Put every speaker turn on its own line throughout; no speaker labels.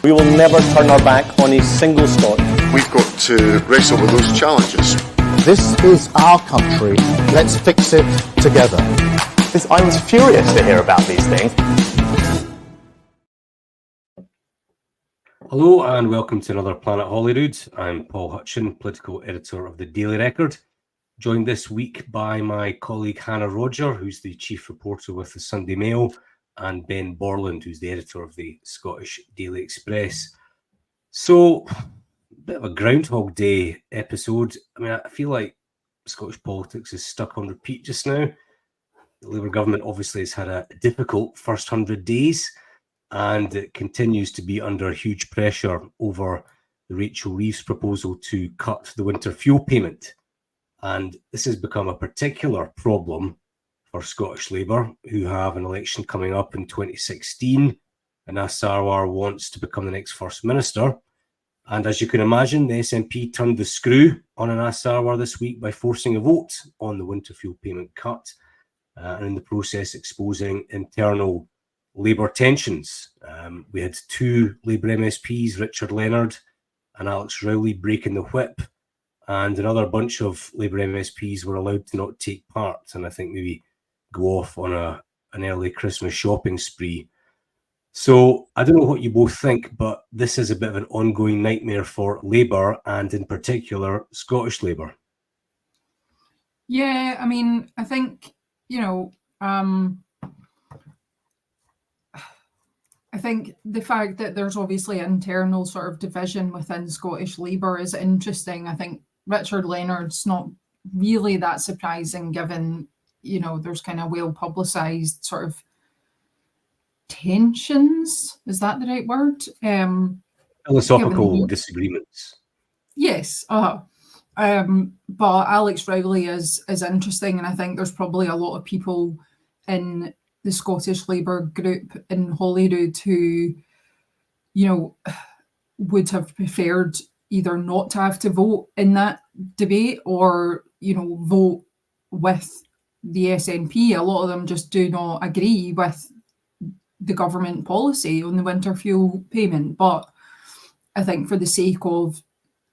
We will never turn our back on a single Scot.
We've got to wrestle with those challenges.
This is our country. Let's fix it together.
I was furious to hear about these things.
Hello and welcome to another Planet Holyrood. I'm Paul Hutcheon, political editor of the Daily Record, joined this week by my colleague Hannah Rodgers, who's the chief reporter with the Sunday Mail, and Ben Borland, who's the editor of the Scottish Daily Express. So, a bit of a Groundhog Day episode. I mean, I feel like Scottish politics is stuck on repeat just now. The Labour government obviously has had a difficult first 100 days, and it continues to be under huge pressure over the Rachel Reeves proposal to cut the winter fuel payment. And this has become a particular problem for Scottish Labour, who have an election coming up in 2016, and Sarwar wants to become the next First Minister. And as you can imagine, the SNP turned the screw on Sarwar this week by forcing a vote on the winter fuel payment cut, and in the process exposing internal Labour tensions. We had two Labour MSPs, Richard Leonard and Alex Rowley, breaking the whip, and another bunch of Labour MSPs were allowed to not take part, and I think maybe go off on an early Christmas shopping spree. So I don't know what you both think, but this is a bit of an ongoing nightmare for Labour and in particular Scottish Labour.
Yeah, I mean, I think, I think the fact that there's obviously internal sort of division within Scottish Labour is interesting. I think Richard Leonard's not really that surprising given, there's kind of well-publicised sort of tensions. Is that the right word?
Philosophical disagreements.
Yes. But Alex Rowley is interesting, and I think there's probably a lot of people in the Scottish Labour group in Holyrood who, would have preferred either not to have to vote in that debate or, vote with the SNP. A lot of them just do not agree with the government policy on the winter fuel payment. But I think for the sake of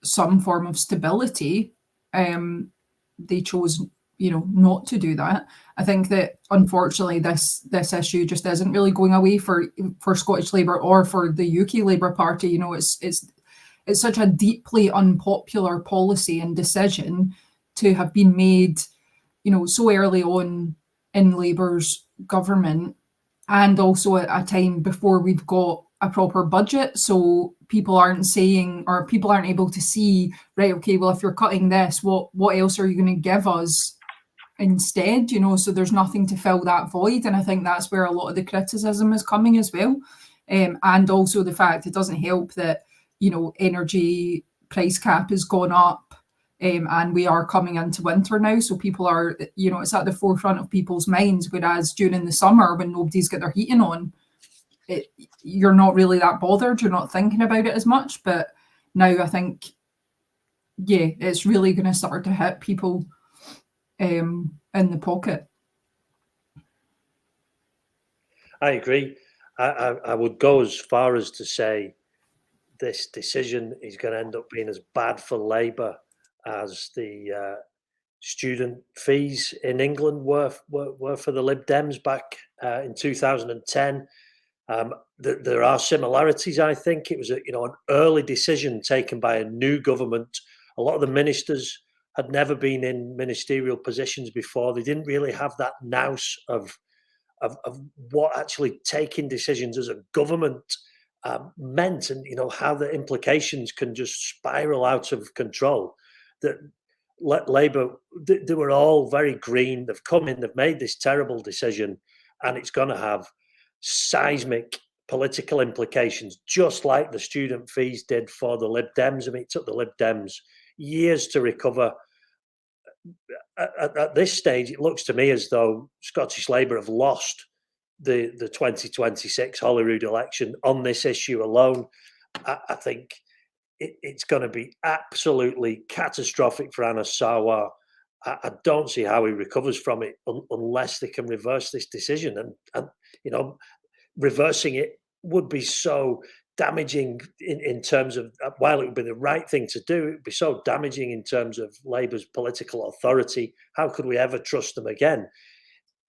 some form of stability, they chose, not to do that. I think that unfortunately this issue just isn't really going away for Scottish Labour or for the UK Labour Party. It's such a deeply unpopular policy and decision to have been made, so early on in Labour's government, and also at a time before we've got a proper budget. So people aren't able to see, right, okay, well, if you're cutting this, what else are you going to give us instead? So there's nothing to fill that void. And I think that's where a lot of the criticism is coming as well. And also the fact it doesn't help that, energy price cap has gone up. And we are coming into winter now, so people are, it's at the forefront of people's minds, whereas during the summer when nobody's got their heating on, you're not really that bothered, you're not thinking about it as much. But now I think, it's really going to start to hit people in the pocket.
I agree. I would go as far as to say this decision is going to end up being as bad for Labour as the student fees in England were for the Lib Dems back in 2010. There are similarities, I think. It was an early decision taken by a new government. A lot of the ministers had never been in ministerial positions before. They didn't really have that nous of what actually taking decisions as a government meant, and how the implications can just spiral out of control. That Labour, they were all very green. They've come in, they've made this terrible decision, and it's going to have seismic political implications, just like the student fees did for the Lib Dems. I mean, it took the Lib Dems years to recover. At this stage, it looks to me as though Scottish Labour have lost the 2026 Holyrood election on this issue alone. I think it's going to be absolutely catastrophic for Sarwar. I don't see how he recovers from it unless they can reverse this decision. And reversing it would be so damaging in terms of, while it would be the right thing to do, it would be so damaging in terms of Labour's political authority. How could we ever trust them again?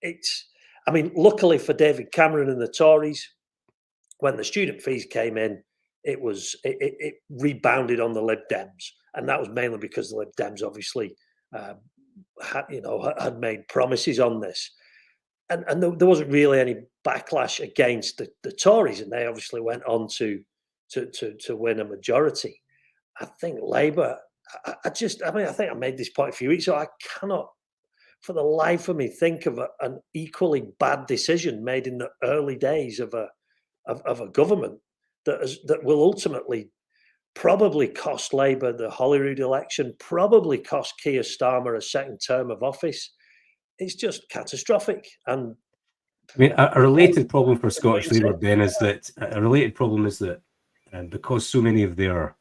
I mean, luckily for David Cameron and the Tories, when the student fees came in, it rebounded on the Lib Dems, and that was mainly because the Lib Dems obviously had made promises on this, and there wasn't really any backlash against the Tories, and they obviously went on to win a majority. I think Labour. I think I made this point a few weeks ago. I cannot, for the life of me, think of an equally bad decision made in the early days of a government that will ultimately probably cost Labour the Holyrood election, probably cost Keir Starmer a second term of office. It's just catastrophic. And
I mean, a related problem for Scottish Labour, Ben, is that because so many of their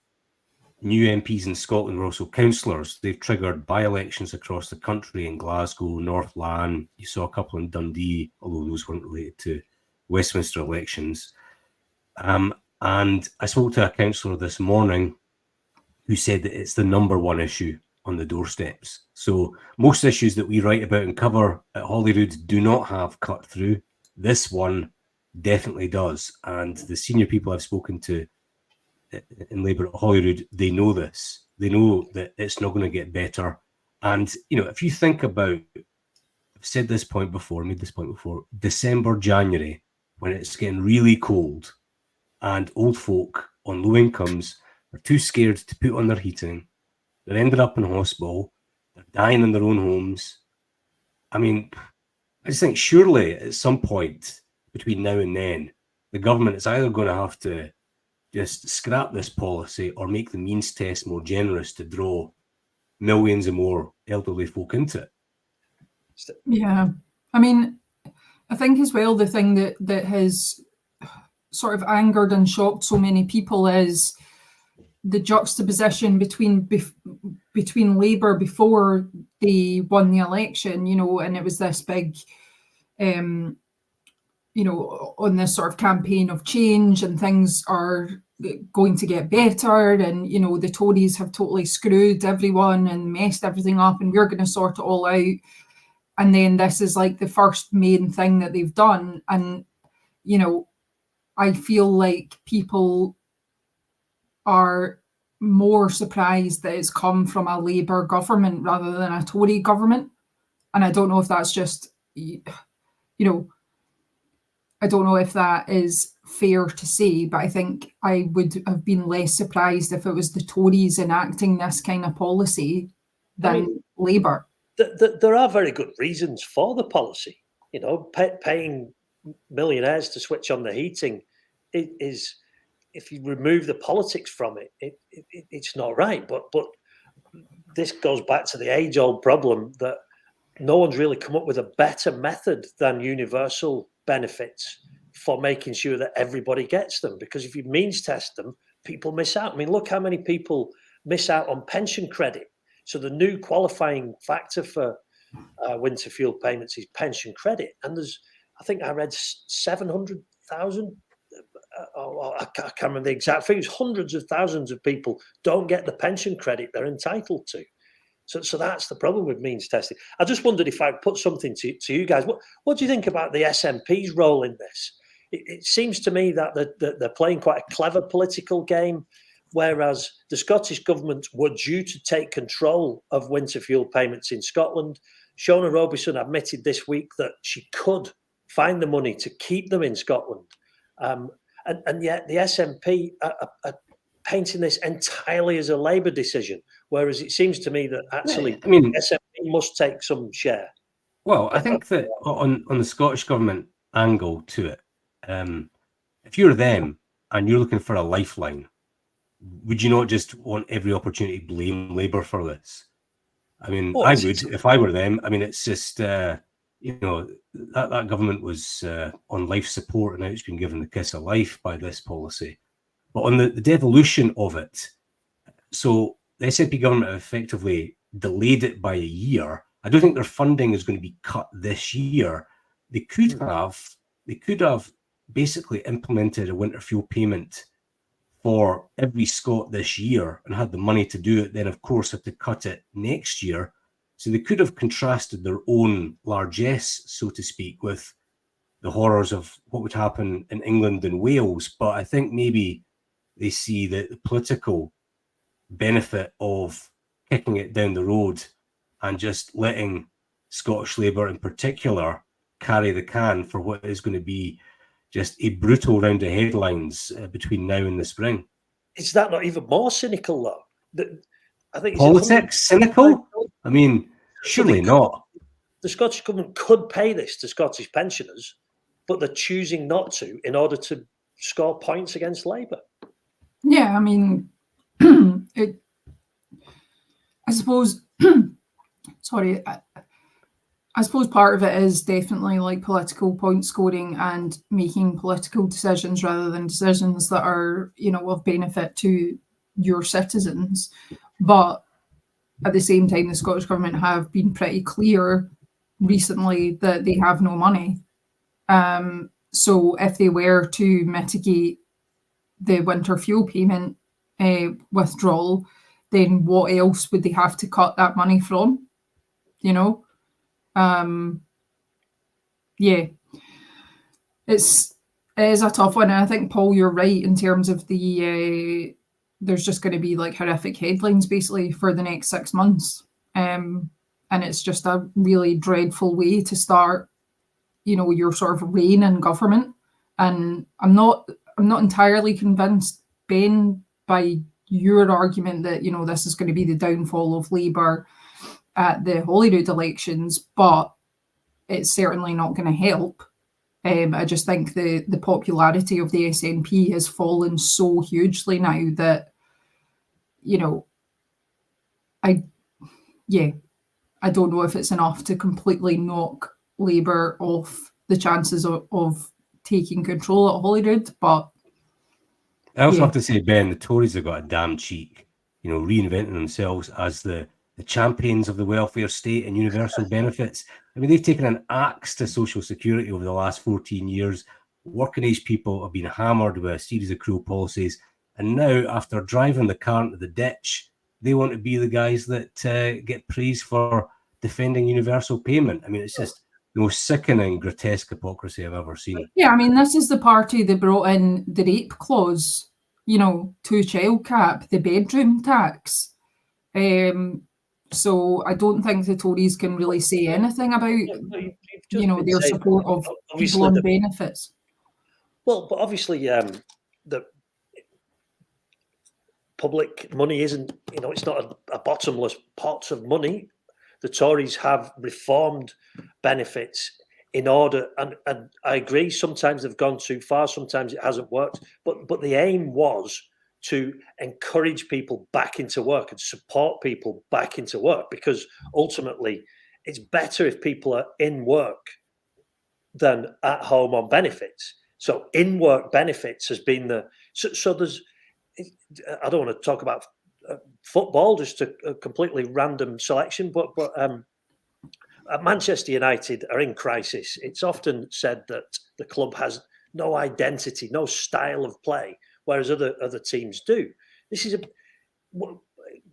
new MPs in Scotland were also councillors, they've triggered by-elections across the country in Glasgow, North Lan. You saw a couple in Dundee, although those weren't related to Westminster elections. And I spoke to a councillor this morning who said that it's the number one issue on the doorsteps. So most issues that we write about and cover at Holyrood do not have cut through. This one definitely does. And the senior people I've spoken to in Labour at Holyrood, they know this. They know that it's not going to get better. And, if you think about, I've made this point before, December, January, when it's getting really cold and old folk on low incomes are too scared to put on their heating, they're ended up in hospital, they're dying in their own homes. I mean, I just think surely at some point between now and then, the government is either going to have to just scrap this policy or make the means test more generous to draw millions and more elderly folk into it.
Yeah. I mean, I think as well, the thing that has sort of angered and shocked so many people is the juxtaposition between Labour before they won the election, and it was this big, on this sort of campaign of change and things are going to get better, and the Tories have totally screwed everyone and messed everything up, and we're going to sort it all out. And then this is like the first main thing that they've done, and I feel like people are more surprised that it's come from a Labour government rather than a Tory government. And I don't know if that's just, I don't know if that is fair to say, but I think I would have been less surprised if it was the Tories enacting this kind of policy than Labour.
There are very good reasons for the policy. Paying millionaires to switch on the heating is, if you remove the politics from it, it's not right. But this goes back to the age-old problem that no one's really come up with a better method than universal benefits for making sure that everybody gets them. Because if you means test them, people miss out. I mean, look how many people miss out on pension credit. So the new qualifying factor for winter fuel payments is pension credit. And I think I read 700,000, I can't remember the exact figures, hundreds of thousands of people don't get the pension credit they're entitled to. So that's the problem with means testing. I just wondered if I'd put something to you guys. What do you think about the SNP's role in this? It seems to me that they're playing quite a clever political game, whereas the Scottish government were due to take control of winter fuel payments in Scotland. Shona Robison admitted this week that she could find the money to keep them in Scotland. And yet the SNP are painting this entirely as a Labour decision, whereas it seems to me that actually SNP must take some share.
Well, I think that on the Scottish government angle to it, if you're them and you're looking for a lifeline, would you not just want every opportunity to blame Labour for this? I mean, I would if I were them. I mean, it's just, that government was on life support and now it's been given the kiss of life by this policy. But on the devolution of it, so the SNP government have effectively delayed it by a year. I don't think their funding is going to be cut this year. They could have basically implemented a winter fuel payment for every Scot this year and had the money to do it, then of course had to cut it next year. So they could have contrasted their own largesse, so to speak, with the horrors of what would happen in England and Wales. But I think maybe they see the political benefit of kicking it down the road and just letting Scottish Labour in particular carry the can for what is going to be just a brutal round of headlines between now and the spring.
Is that not even more cynical, though? I think
politics cynical? I mean, surely not.
The Scottish Government could pay this to Scottish pensioners, but they're choosing not to in order to score points against Labour.
Yeah, I mean, I suppose, sorry, I suppose part of it is definitely like political point scoring and making political decisions rather than decisions that are, you know, of benefit to your citizens. But at the same time, the Scottish Government have been pretty clear recently that they have no money. So if they were to mitigate the winter fuel payment withdrawal, then what else would they have to cut that money from? You know? Yeah, it is a tough one. And I think, Paul, you're right in terms of there's just going to be like horrific headlines basically for the next 6 months. And it's just a really dreadful way to start, you know, your sort of reign in government. And I'm not entirely convinced, Ben, by your argument that, you know, this is going to be the downfall of Labour at the Holyrood elections, but it's certainly not going to help. I just think the popularity of the SNP has fallen so hugely now that, you know, I don't know if it's enough to completely knock Labour off the chances of taking control at Holyrood, but
I also have to say, Ben, the Tories have got a damn cheek, you know, reinventing themselves as the champions of the welfare state and universal benefits. I mean, they've taken an axe to social security over the last 14 years. Working age people have been hammered with a series of cruel policies. And now, after driving the car into the ditch, they want to be the guys that get praised for defending universal payment. I mean, it's just the most sickening, grotesque hypocrisy I've ever seen.
Yeah, I mean, this is the party that brought in the rape clause, you know, 2-child cap, the bedroom tax. So I don't think the Tories can really say anything about, you know, their support of people on benefits.
Well, but obviously the public money isn't, you know, it's not a bottomless pot of money. The Tories have reformed benefits in order, and I agree, sometimes they've gone too far, sometimes it hasn't worked, but the aim was to encourage people back into work and support people back into work, because ultimately it's better if people are in work than at home on benefits. So in work benefits has been so there's, I don't want to talk about football, just a completely random selection, but Manchester United are in crisis. It's often said that the club has no identity, no style of play, whereas other teams do. This is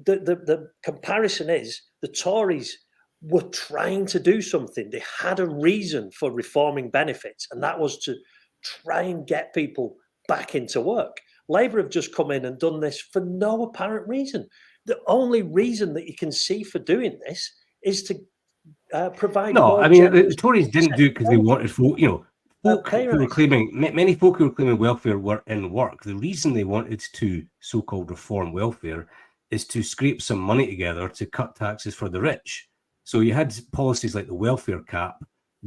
the comparison is the Tories were trying to do something. They had a reason for reforming benefits, and that was to try and get people back into work. Labour have just come in and done this for no apparent reason. The only reason that you can see for doing this is to provide.
No, I mean, the Tories didn't do it because they wanted folk, you know, folk who were claiming, many folk who were claiming welfare were in work. The reason they wanted to so-called reform welfare is to scrape some money together to cut taxes for the rich. So you had policies like the welfare cap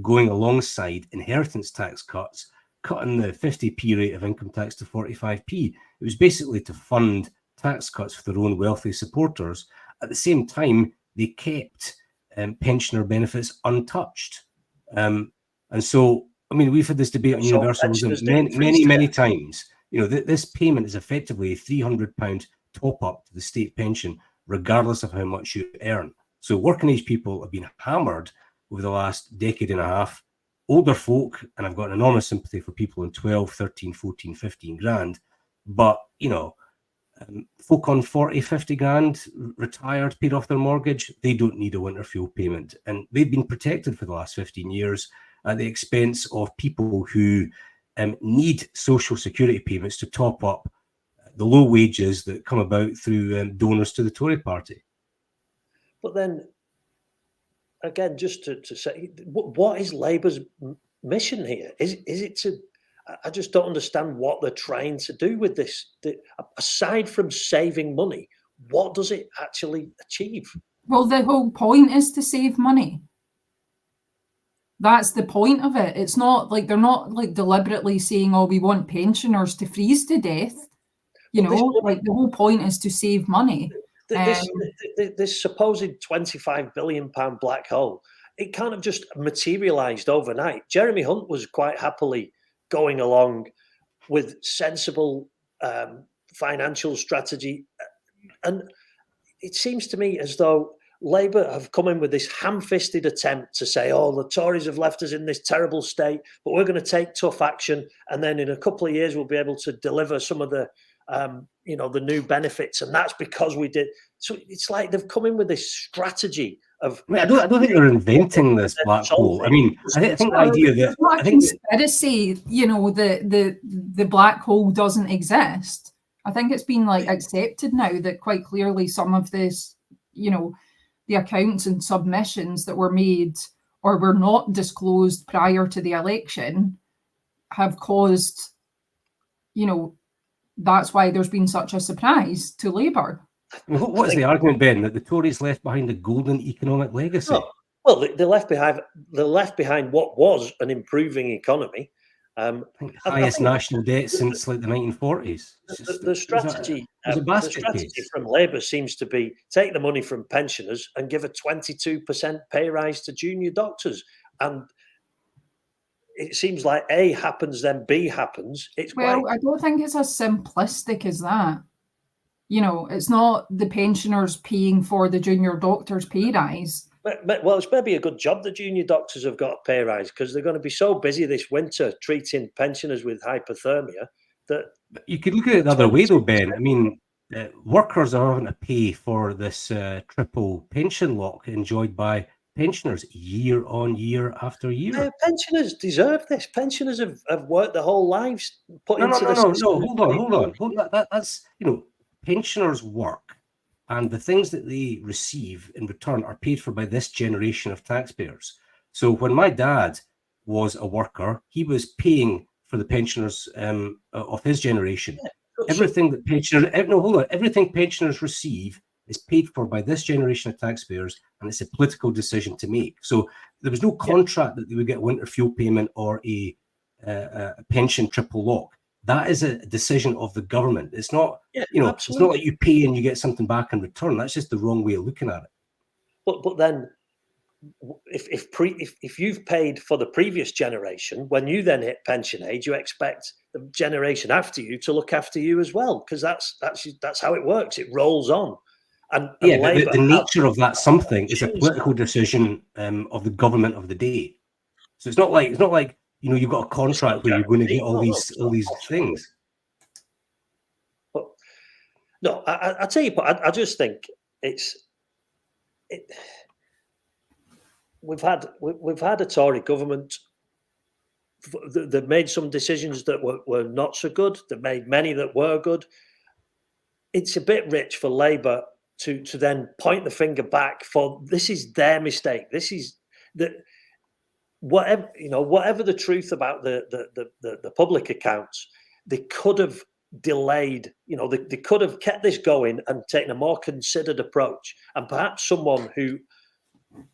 going alongside inheritance tax cuts, cutting the 50p rate of income tax to 45p. It was basically to fund tax cuts for their own wealthy supporters. At the same time, they kept pensioner benefits untouched. And so, I mean, we've had this debate on universalism many times. You know, this payment is effectively a £300 top up to the state pension, regardless of how much you earn. So working age people have been hammered over the last decade and a half. Older folk, and I've got enormous sympathy for people in 12, 13, 14, 15 grand, But, folk on 40, 50 grand, retired, paid off their mortgage, they don't need a winter fuel payment. And they've been protected for the last 15 years at the expense of people who need social security payments to top up the low wages that come about through donors to the Tory party.
But then, again, just to say, what is Labour's mission here? Is it to... I just don't understand what they're trying to do with this. Aside from saving money, what does it actually achieve?
Well, the whole point is to save money. That's the point of it. It's not like they're not like deliberately saying, "Oh, we want pensioners to freeze to death." Like the whole point is to save money.
This supposed £25 billion black hole, it kind of just materialised overnight. Jeremy Hunt was quite happily going along with sensible financial strategy. And it seems to me as though Labour have come in with this ham-fisted attempt to say, oh, the Tories have left us in this terrible state, but we're going to take tough action. And then in a couple of years, we'll be able to deliver some of the, the new benefits. And that's because we did. So it's like they've come in with this strategy of...
I don't think they're inventing this black hole. I mean, I think the idea that...
I think conspiracy, the black hole doesn't exist. I think it's been accepted now that quite clearly some of this, the accounts and submissions that were made or were not disclosed prior to the election have caused, that's why there's been such a surprise to Labour.
What is the argument, Ben, that the Tories left behind a golden economic legacy?
Well, they left behind what was an improving economy.
Highest national debt since the 1940s.
The strategy from Labour seems to be take the money from pensioners and give a 22% pay rise to junior doctors. And it seems like A happens, then B happens.
I don't think it's as simplistic as that. It's not the pensioners paying for the junior doctors' pay rise.
Well, it's maybe a good job the junior doctors have got a pay rise because they're going to be so busy this winter treating pensioners with hypothermia that...
You could look at it the other way though, Ben. I mean, workers are having to pay for this triple pension lock enjoyed by pensioners year on year after year.
Pensioners deserve this. Pensioners have worked their whole lives put into the system.
No, hold on. That's, pensioners work, and the things that they receive in return are paid for by this generation of taxpayers. So when my dad was a worker, he was paying for the pensioners of his generation. Everything pensioners receive is paid for by this generation of taxpayers, and it's a political decision to make. So there was no contract that they would get a winter fuel payment or a pension triple lock. That is a decision of the government. It's not, it's not like you pay and you get something back in return. That's just the wrong way of looking at it.
But then, if you've paid for the previous generation, when you then hit pension age, you expect the generation after you to look after you as well, because that's how it works. It rolls on. And
but the nature of that something is a political decision of the government of the day. So it's not like. You've got a contract where you're going to get all these things.
But no, I tell you, I just think we've had a Tory government. They've made some decisions that were not so good. They've made many that were good. It's a bit rich for Labour to then point the finger back for this is their mistake. This is the. Whatever the truth about the public accounts, they could have delayed. They could have kept this going and taken a more considered approach. And perhaps someone who,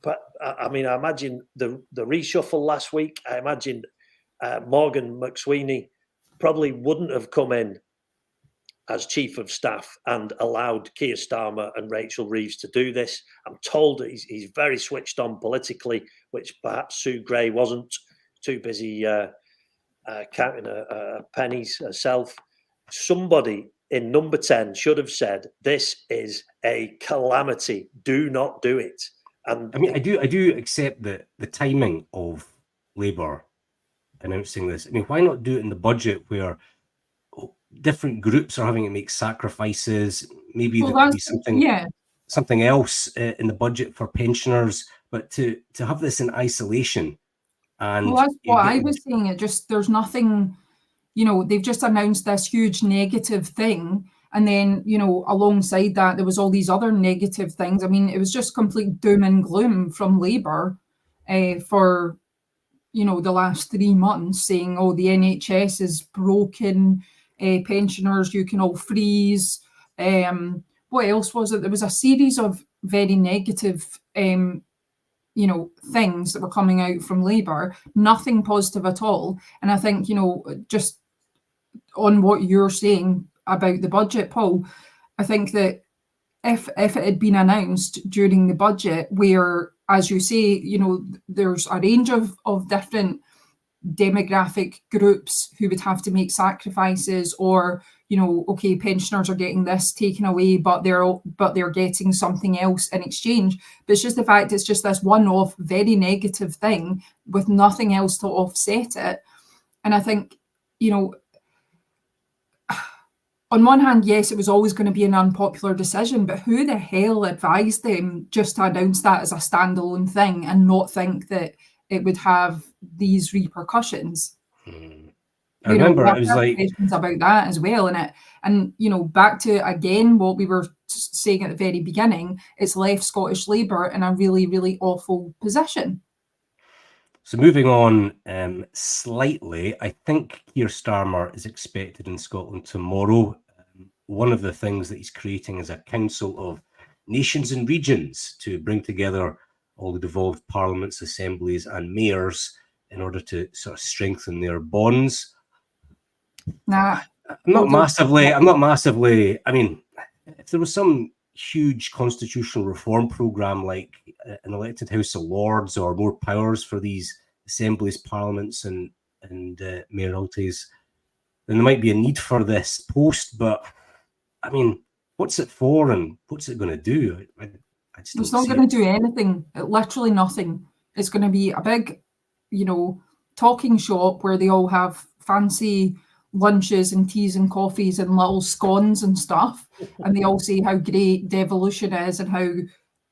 I imagine the reshuffle last week. I imagine Morgan McSweeney probably wouldn't have come in as chief of staff and allowed Keir Starmer and Rachel Reeves to do this. I'm told that he's very switched on politically, which perhaps Sue Gray wasn't, too busy counting her pennies herself. Somebody in number 10 should have said, this is a calamity. Do not do it. And
I do accept the timing of Labour announcing this. Why not do it in the budget where different groups are having to make sacrifices. Maybe
Well,
there could be
that's
something else in the budget for pensioners, but to have this in isolation, and
well, that's
you're
what I
getting
was saying. It just there's nothing, you know, they've just announced this huge negative thing. And then, you know, alongside that, there was all these other negative things. I mean, it was just complete doom and gloom from Labour for, you know, the last 3 months, saying, oh, the NHS is broken, pensioners, you can all freeze. What else was it? There was a series of very negative, you know, things that were coming out from Labour, nothing positive at all. And I think, you know, just on what you're saying about the budget, Paul, I think that if it had been announced during the budget, where, as you say, you know, there's a range of different demographic groups who would have to make sacrifices, or, you know, okay, pensioners are getting this taken away, but they're getting something else in exchange. But it's just the fact it's just this one-off, very negative thing with nothing else to offset it. And I think, you know, on one hand, yes, it was always going to be an unpopular decision, but who the hell advised them just to announce that as a standalone thing and not think that it would have these repercussions?
I remember it was like
questions about that as well, and you know, back to again what we were saying at the very beginning, it's left Scottish Labour in a really, really awful position.
So moving on slightly, I think Keir Starmer is expected in Scotland tomorrow. One of the things that he's creating is a council of nations and regions to bring together all the devolved parliaments, assemblies and mayors in order to sort of strengthen their bonds.
Nah,
I'm not massively, I mean, if there was some huge constitutional reform program like an elected House of Lords or more powers for these assemblies, parliaments and mayoralties, then there might be a need for this post. But I mean, what's it for and what's it going to do? I just
it's not going to do anything, literally nothing. It's going to be a big, you know, talking shop where they all have fancy lunches and teas and coffees and little scones and stuff, and they all say how great devolution is and how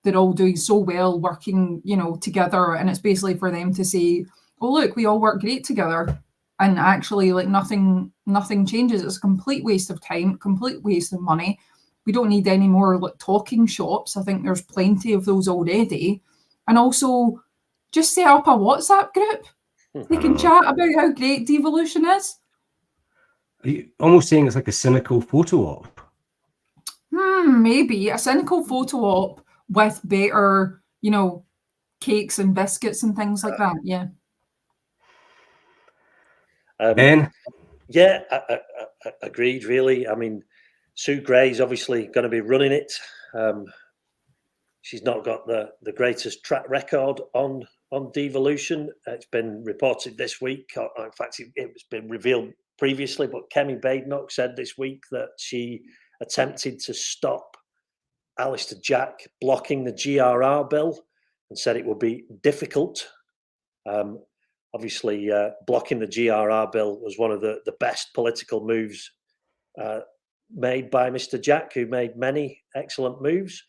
they're all doing so well working, you know, together. And it's basically for them to say, oh look, we all work great together, and actually like nothing changes. It's a complete waste of time, complete waste of money. We don't need any more like talking shops. I think there's plenty of those already. And also just set up a WhatsApp group. They can chat about how great devolution is.
Are you almost saying it's like a cynical photo op?
Maybe a cynical photo op with better, you know, cakes and biscuits and things like that. Yeah.
Ben?
Yeah, I agreed, really. I mean, Sue Gray's obviously going to be running it. She's not got the greatest track record on devolution. It's been reported this week. In fact, it's been revealed previously, but Kemi Badenoch said this week that she attempted to stop Alistair Jack blocking the GRR bill and said it would be difficult. Obviously, blocking the GRR bill was one of the best political moves made by Mr. Jack, who made many excellent moves.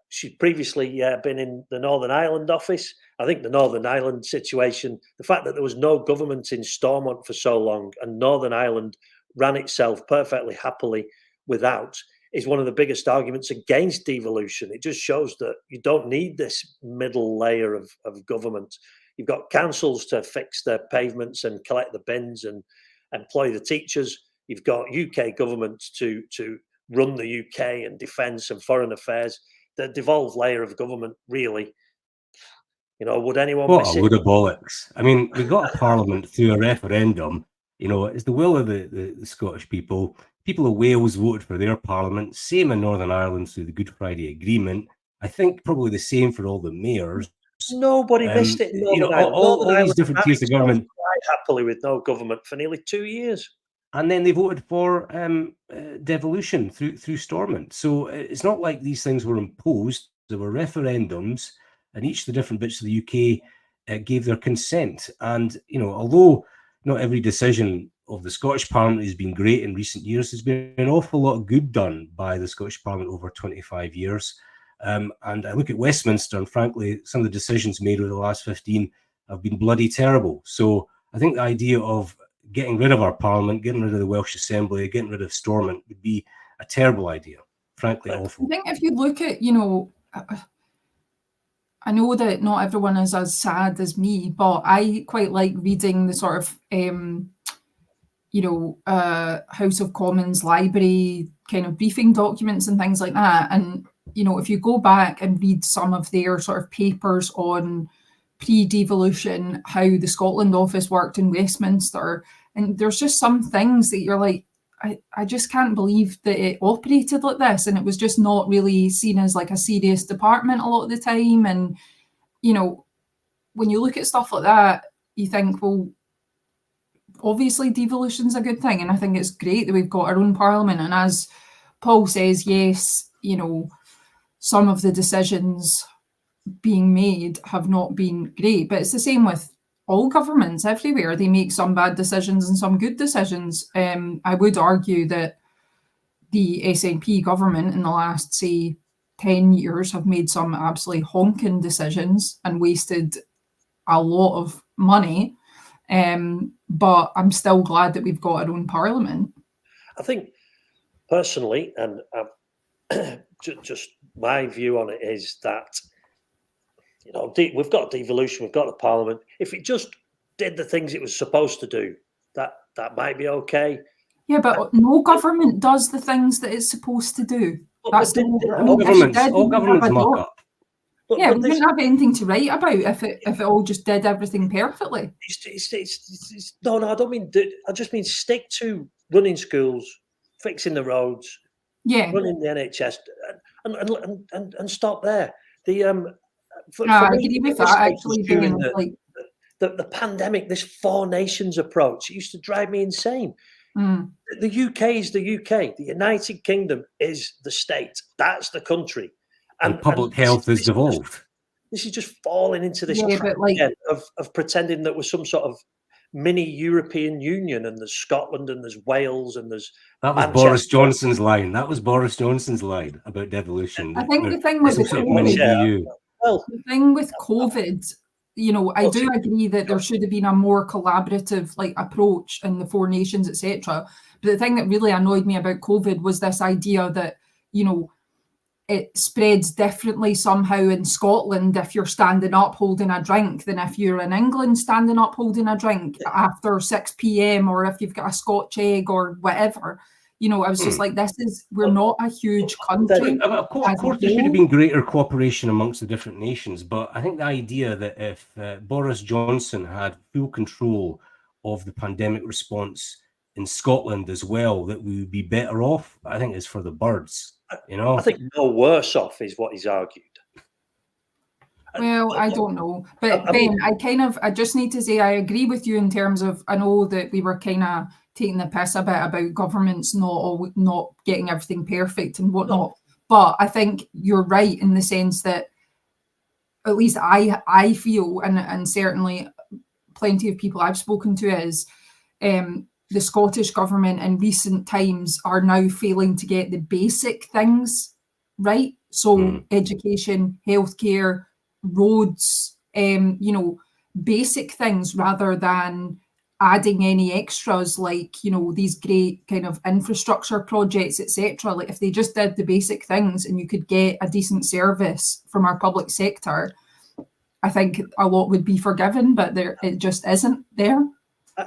She'd previously been in the Northern Ireland office. I think the Northern Ireland situation, the fact that there was no government in Stormont for so long and Northern Ireland ran itself perfectly happily without, is one of the biggest arguments against devolution. It just shows that you don't need this middle layer of government. You've got councils to fix the pavements and collect the bins and employ the teachers. You've got UK government to run the UK and defence and foreign affairs. The devolved layer of government, really, you know, would anyone miss it?
What a load of bollocks. I mean, we got a parliament through a referendum. You know, it's the will of the Scottish people. People of Wales voted for their parliament. Same in Northern Ireland through the Good Friday Agreement. I think probably the same for all the mayors.
Nobody missed it in Northern Ireland.
All these different tiers of government.
Quite happily with no government for nearly 2 years.
And then they voted for devolution through Stormont. So it's not like these things were imposed. There were referendums, and each of the different bits of the UK gave their consent. And, you know, although not every decision of the Scottish Parliament has been great in recent years. There's been an awful lot of good done by the Scottish Parliament over 25 years. And I look at Westminster, and frankly, some of the decisions made over the last 15 have been bloody terrible. So I think the idea of getting rid of our Parliament, getting rid of the Welsh Assembly, getting rid of Stormont would be a terrible idea. Frankly, awful.
I think if you look at, I know that not everyone is as sad as me, but I quite like reading the sort of, House of Commons library kind of briefing documents and things like that. And, if you go back and read some of their sort of papers on pre-devolution, how the Scotland office worked in Westminster, and there's just some things that you're like, I just can't believe that it operated like this, and it was just not really seen as like a serious department a lot of the time. And when you look at stuff like that, you think, well, obviously devolution's a good thing, and I think it's great that we've got our own parliament. And as Paul says, yes, some of the decisions being made have not been great, but it's the same with all governments everywhere. They make some bad decisions and some good decisions. I would argue that the SNP government in the last, say, 10 years have made some absolutely honking decisions and wasted a lot of money. But I'm still glad that we've got our own parliament.
I think personally, and just my view on it is that, we've got devolution, we've got the parliament. If it just did the things it was supposed to do, that might be okay.
Yeah, but no government does the things that it's supposed to do. That's
all governments muck up.
Yeah, we wouldn't have anything to write about if it all just did everything perfectly.
No, I don't mean. I just mean stick to running schools, fixing the roads, running the NHS, and stop there.
I agree with that. Actually, doing
the pandemic, this four nations approach, it used to drive me insane. The UK is the UK. The United Kingdom is the state. That's the country.
And public health is devolved.
This is just falling into this trap again of pretending that we're some sort of mini European Union, and there's Scotland and there's Wales and there's
that was
Manchester.
Boris Johnson's line. That was Boris Johnson's line about devolution.
I think the thing with the thing with COVID, I do agree that there should have been a more collaborative approach in the four nations, etc. But the thing that really annoyed me about COVID was this idea that it spreads differently somehow in Scotland if you're standing up holding a drink than if you're in England standing up holding a drink after 6 p.m. or if you've got a Scotch egg or whatever. I was just like, we're not a huge country.
Of course, there should have been greater cooperation amongst the different nations. But I think the idea that if Boris Johnson had full control of the pandemic response in Scotland as well, that we would be better off, I think is for the birds.
I think no worse off is what he's argued.
Well, I don't know. But Ben, I just need to say I agree with you in terms of, I know that we were kind of taking the piss a bit about governments not getting everything perfect and whatnot. But I think you're right in the sense that at least I feel, and certainly plenty of people I've spoken to is the Scottish government in recent times are now failing to get the basic things right. So education, healthcare, roads, basic things rather than adding any extras like, these great kind of infrastructure projects, etc. Like if they just did the basic things and you could get a decent service from our public sector, I think a lot would be forgiven, but it just isn't there.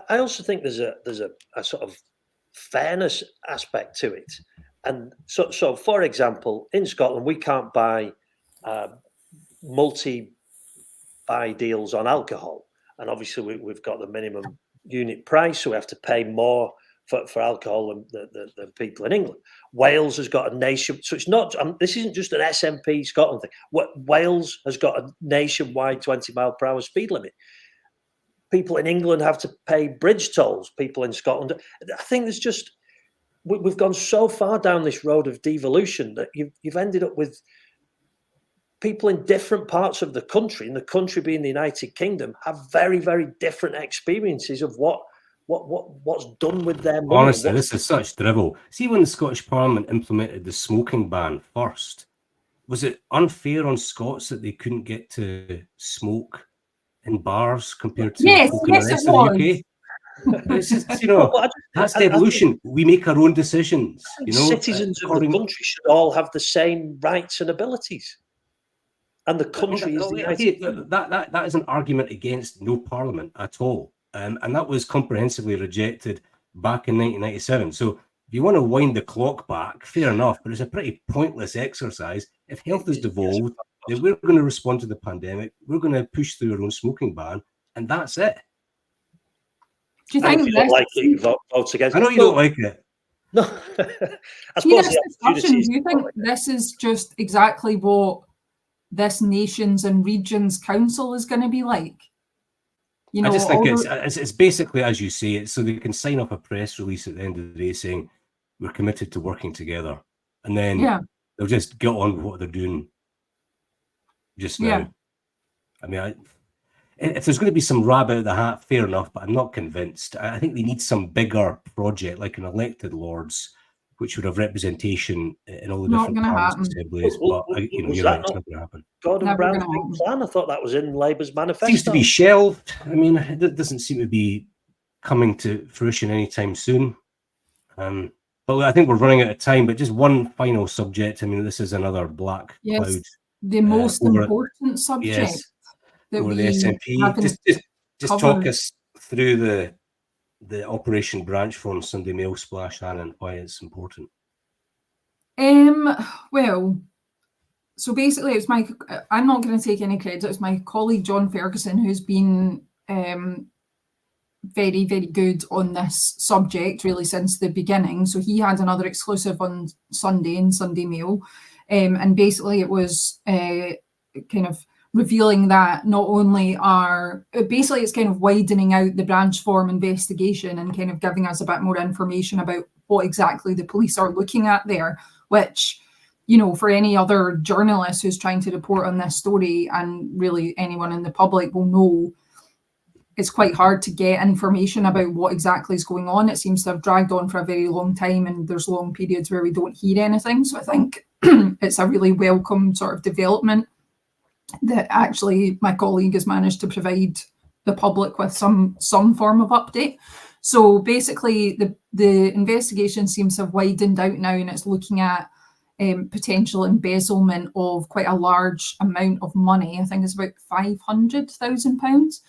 I also think there's a sort of fairness aspect to it. And so for example, in Scotland, we can't buy multi-buy deals on alcohol. And obviously we've got the minimum unit price, so we have to pay more for alcohol than people in England. Wales has got a nation, so it's not. This isn't just an SNP Scotland thing. Wales has got a nationwide 20 mile per hour speed limit. People in England have to pay bridge tolls. People in Scotland, I think there's just we've gone so far down this road of devolution that you've ended up with people in different parts of the country, and the country being the United Kingdom, have very, very different experiences of what what's done with their money.
Honestly, this is such drivel. See, when the Scottish Parliament implemented the smoking ban first, was it unfair on Scots that they couldn't get to smoke in bars compared to
Yes,
folk in the
yes,
rest
it
of
was.
the UK? It's just, you know, that's devolution. We make our own decisions. You know,
citizens of the country should all have the same rights and abilities. And the country is the
that is an argument against no parliament at all, and that was comprehensively rejected back in 1997. So if you want to wind the clock back, fair enough, but it's a pretty pointless exercise. If health has devolved, then we're going to respond to the pandemic. We're going to push through our own smoking ban, and that's it.
Do you think
if you don't like it, you vote against?
I know you don't like it.
No, I suppose the opportunity.
Do you think this is just exactly what this Nations and Regions Council is going to be like? You know,
I just think it's basically, as you say, it's so they can sign off a press release at the end of the day saying we're committed to working together, and then they'll just get on with what they're doing just now.
Yeah.
I mean, if there's going to be some rabbit at the hat, fair enough, but I'm not convinced. I think they need some bigger project, like an elected Lords, which would have representation in all the different parties and assemblies. But you're right, it's not going to happen.
Gordon Brown's big plan. I thought that was in Labour's manifesto.
Seems to be shelved. I mean, it doesn't seem to be coming to fruition anytime soon. But I think we're running out of time. But just one final subject. I mean, this is another black cloud.
The most important subject.
Yes, over the SNP. Just talk us through the Operation Branchform Sunday Mail splash, Hannah, and why it's important.
Well, so basically it's I'm not going to take any credit. It's my colleague John Ferguson who's been very, very good on this subject really since the beginning. So he had another exclusive on Sunday in Sunday Mail, and basically it was kind of revealing that not only it's kind of widening out the Branchform investigation and kind of giving us a bit more information about what exactly the police are looking at there, which, you know, for any other journalist who's trying to report on this story, and really anyone in the public will know, it's quite hard to get information about what exactly is going on. It seems to have dragged on for a very long time, and there's long periods where we don't hear anything. So I think it's a really welcome sort of development that actually my colleague has managed to provide the public with some form of update. So basically the investigation seems to have widened out now, and it's looking at potential embezzlement of quite a large amount of money. I think it's about £500,000.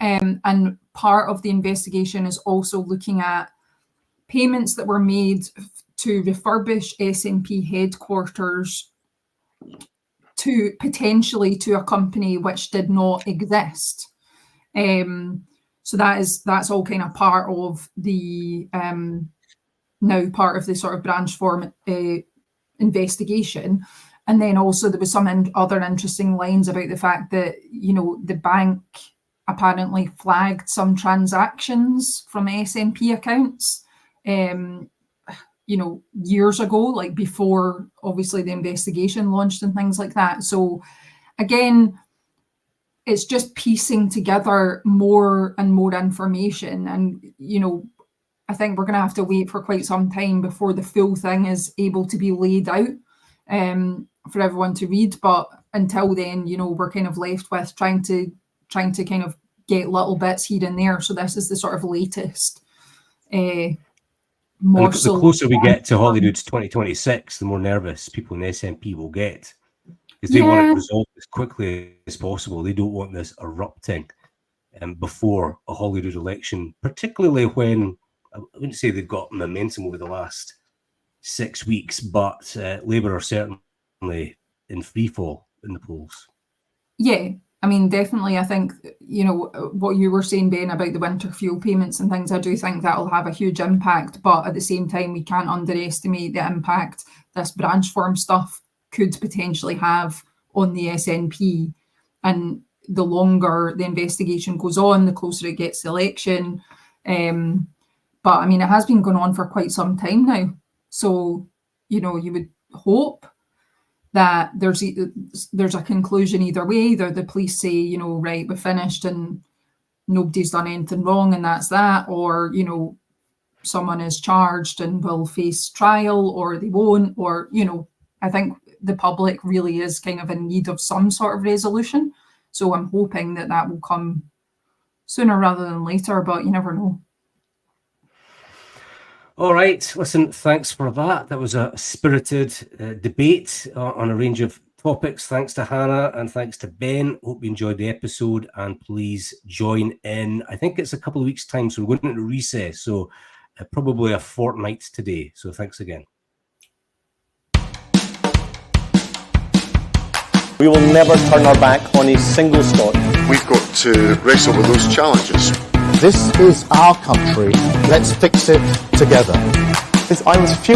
And part of the investigation is also looking at payments that were made to refurbish SNP headquarters to potentially to a company which did not exist. So that's all kind of part of the now part of the sort of Branchform investigation. And then also there was some other interesting lines about the fact that, you know, the bank apparently flagged some transactions from SNP accounts, you know, years ago, like before obviously the investigation launched and things like that. So again, it's just piecing together more and more information. And, you know, I think we're going to have to wait for quite some time before the full thing is able to be laid out for everyone to read. But until then, you know, we're kind of left with trying to kind of get little bits here and there. So this is the sort of latest morsel.
The closer we get to Holyrood's 2026, the more nervous people in the SNP will get, because they want it resolved as quickly as possible. They don't want this erupting before a Holyrood election, particularly when, I wouldn't say they've got momentum over the last 6 weeks, but Labour are certainly in freefall in the polls. Yeah,
I mean, definitely. I think, you know, what you were saying, Ben, about the winter fuel payments and things, I do think that'll have a huge impact. But at the same time, we can't underestimate the impact this Branchform stuff could potentially have on the SNP. And the longer the investigation goes on, the closer it gets to election. But I mean, it has been going on for quite some time now. So, you know, you would hope that there's a conclusion either way. Either the police say, you know, right, we're finished and nobody's done anything wrong and that's that, or, you know, someone is charged and will face trial or they won't, or, you know, I think the public really is kind of in need of some sort of resolution. So I'm hoping that that will come sooner rather than later, but you never know.
All right, listen, thanks for that. That was a spirited debate on a range of topics. Thanks to Hannah and thanks to Ben. Hope you enjoyed the episode and please join in. I think it's a couple of weeks' time, so we're going into recess, so probably a fortnight today. So thanks again.
We will never turn our back on a single Scot.
We've got to wrestle with those challenges.
This is our country. Let's fix it together.
I was furious.